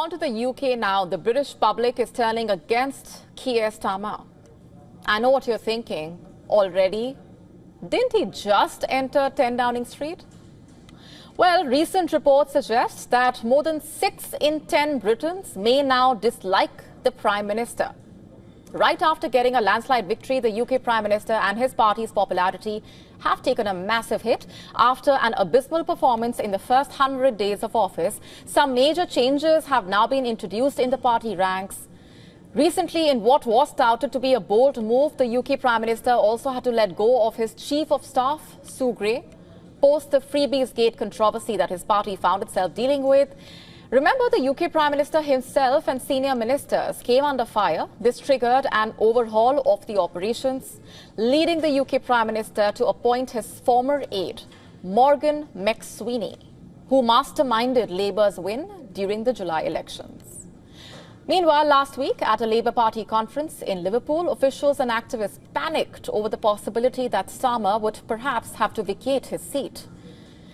On to the UK now. The British public is turning against Keir Starmer. I know what you're thinking. Already? Didn't he just enter 10 Downing Street? Well, recent reports suggest that more than 6 in 10 Britons may now dislike the Prime Minister. Right after getting a landslide victory, the UK Prime Minister and his party's popularity have taken a massive hit. After an abysmal performance in the first 100 days of office, some major changes have now been introduced in the party ranks. Recently, in what was touted to be a bold move, the UK Prime Minister also had to let go of his Chief of Staff, Sue Gray, post the Freebies Gate controversy that his party found itself dealing with. Remember, the UK Prime Minister himself and senior ministers came under fire. This triggered an overhaul of the operations, leading the UK Prime Minister to appoint his former aide, Morgan McSweeney, who masterminded Labour's win during the July elections. Meanwhile, last week at a Labour Party conference in Liverpool, officials and activists panicked over the possibility that Starmer would perhaps have to vacate his seat.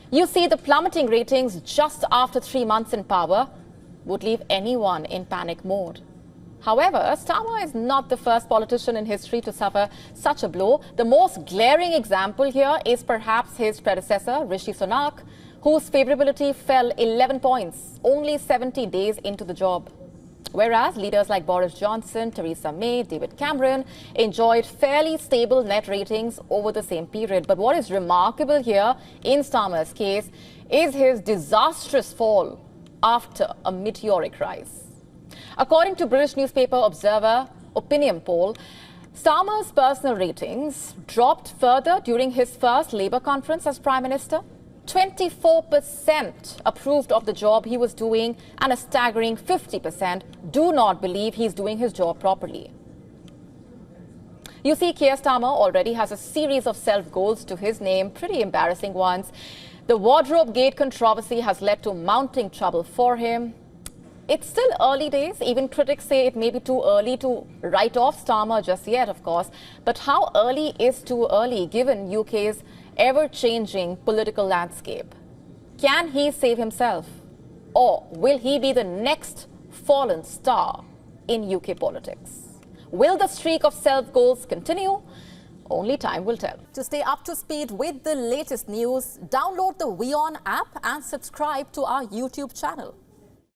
You see, the plummeting ratings just after 3 months in power would leave anyone in panic mode. However, Starmer is not the first politician in history to suffer such a blow. The most glaring example here is perhaps his predecessor, Rishi Sunak, whose favourability fell 11 points only 70 days into the job. Whereas leaders like Boris Johnson, Theresa May, David Cameron enjoyed fairly stable net ratings over the same period. But what is remarkable here in Starmer's case is his disastrous fall after a meteoric rise. According to British newspaper Observer opinion poll, Starmer's personal ratings dropped further during his first Labour conference as Prime Minister. 24% approved of the job he was doing, and a staggering 50% do not believe he's doing his job properly. You see, Keir Starmer already has a series of self-goals to his name, pretty embarrassing ones. The Wardrobe Gate controversy has led to mounting trouble for him. It's still early days. Even critics say it may be too early to write off Starmer just yet, of course. But how early is too early, given UK's ever-changing political landscape? Can he save himself? Or will he be the next fallen star in UK politics? Will the streak of self-goals continue? Only time will tell. To stay up to speed with the latest news, download the WION app and subscribe to our YouTube channel.